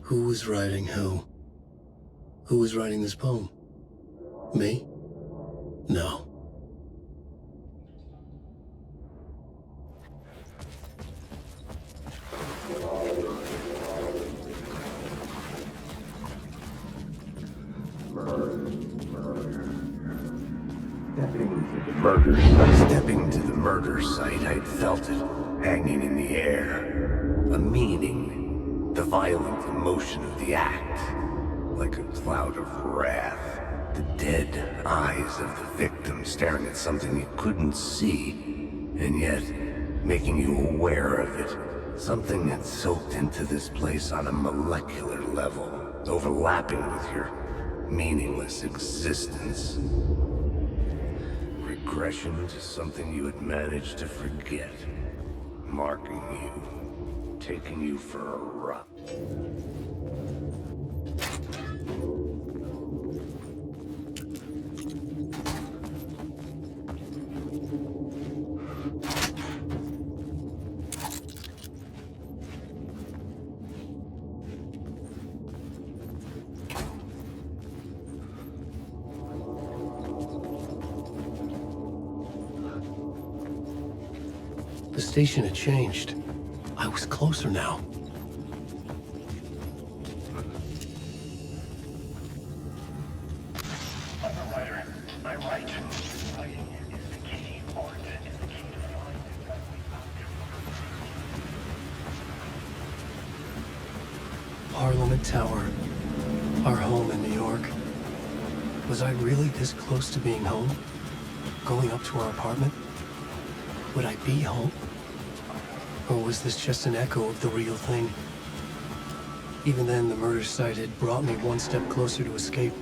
Who was writing who? Who was writing this poem? Me? No. Stepping to the murder site, I'd felt it, hanging in the air. A meaning, the violent emotion of the act, like a cloud of wrath. The dead eyes of the victim staring at something you couldn't see, and yet making you aware of it. Something that soaked into this place on a molecular level, overlapping with your meaningless existence. Regression to something you had managed to forget. Marking you. Taking you for a ride. The station had changed. I was closer now. Underwriter, my right. Fighting is the key. Art is the key to find what we found. Parliament Tower. Our home in New York. Was I really this close to being home? Going up to our apartment? Would I be home? Or was this just an echo of the real thing? Even then, the murder site had brought me one step closer to escape.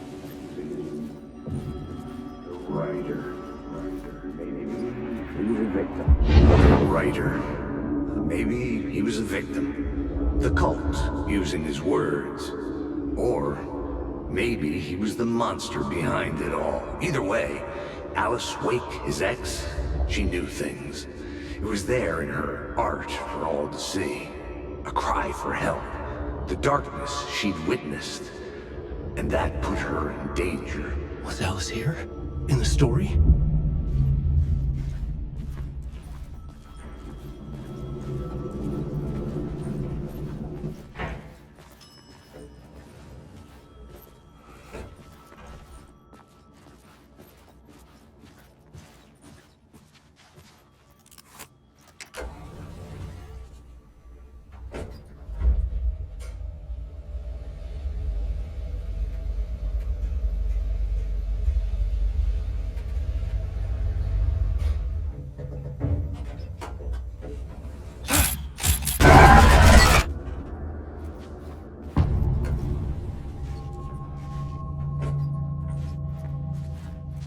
Maybe he was a victim. The cult, using his words. Or maybe he was the monster behind it all. Either way, Alice Wake, his ex, she knew things. It was there in her art for all to see. A cry for help. The darkness she'd witnessed. And that put her in danger. Was Alice here? In the story?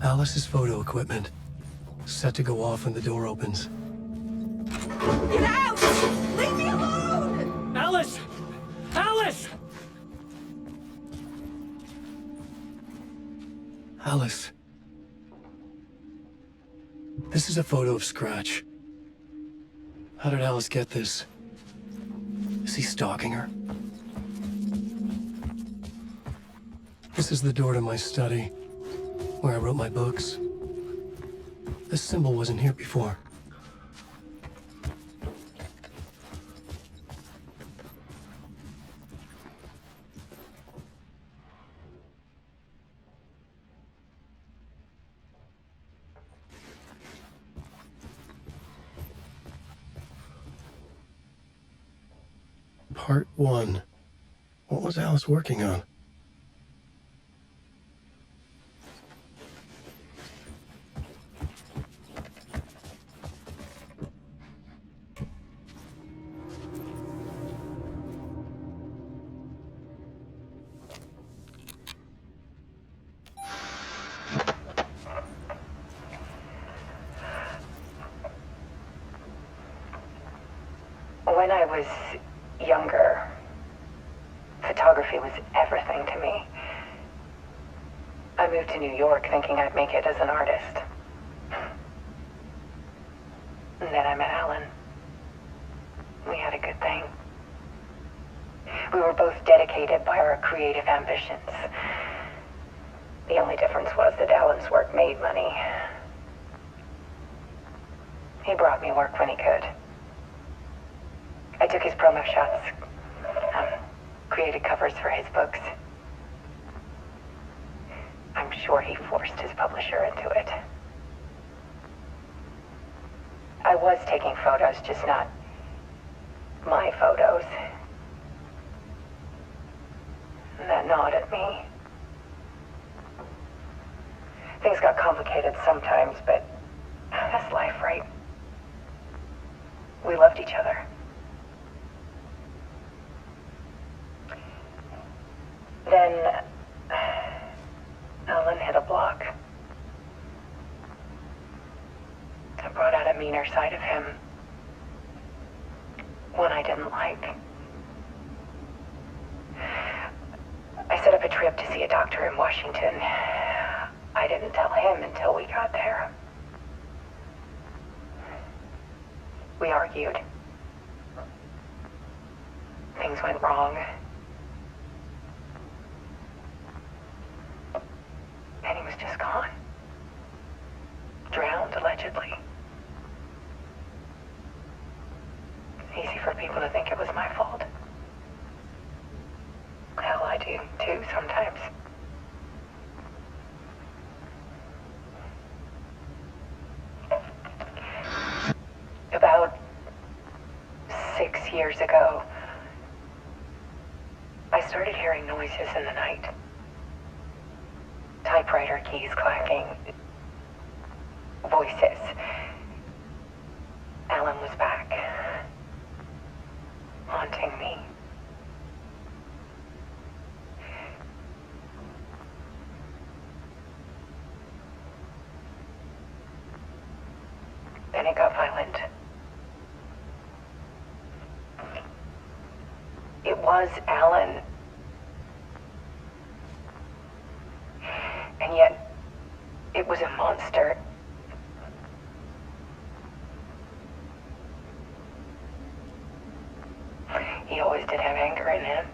Alice's photo equipment. Set to go off when the door opens. Get out! Leave me alone! Alice! Alice! Alice. This is a photo of Scratch. How did Alice get this? Is he stalking her? This is the door to my study, where I wrote my books. This symbol wasn't here before. Part 1. What was Alice working on? When I was younger, photography was everything to me. I moved to New York thinking I'd make it as an artist. And then I met Alan. We had a good thing. We were both dedicated by our creative ambitions. The only difference was that Alan's work made money. He brought me work when he could. I took his promo shots, created covers for his books. I'm sure he forced his publisher into it. I was taking photos, just not my photos. And that gnawed at me. Things got complicated sometimes, but that's life, right? We loved each other. Then Alan hit a block. I brought out a meaner side of him. One I didn't like. I set up a trip to see a doctor in Washington. I didn't tell him until we got there. We argued. Things went wrong. And he was just gone. Drowned, allegedly. It's easy for people to think it was my fault. Hell, I do too sometimes. About 6 years ago, I started hearing noises in the night. Typewriter keys clacking. Voices. Alan was back. Haunting me. Then it got violent. It was Alan. And yet, it was a monster. He always did have anger in him.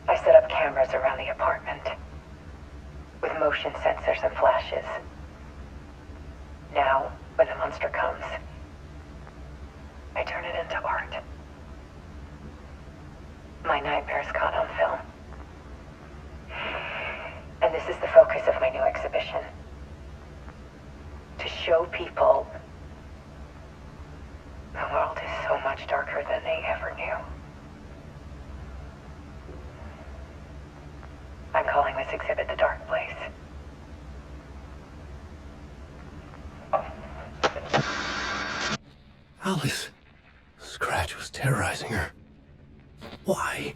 I set up cameras around the apartment with motion sensors and flashes. Now, when the monster comes, I turn it into art. My nightmares caught on film. And this is the focus of my new exhibition. To show people the world is so much darker than they ever knew. I'm calling this exhibit The Dark Place. Alice. Scratch was terrorizing her. Why?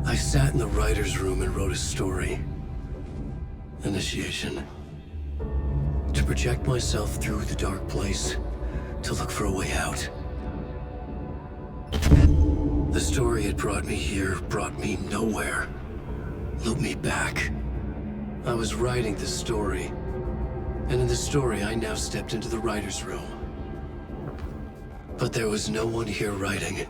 I sat in the writer's room and wrote a story. Initiation. To project myself through the dark place, to look for a way out. The story had brought me here, brought me nowhere. Looped me back. I was writing the story. And in the story, I now stepped into the writer's room. But there was no one here writing.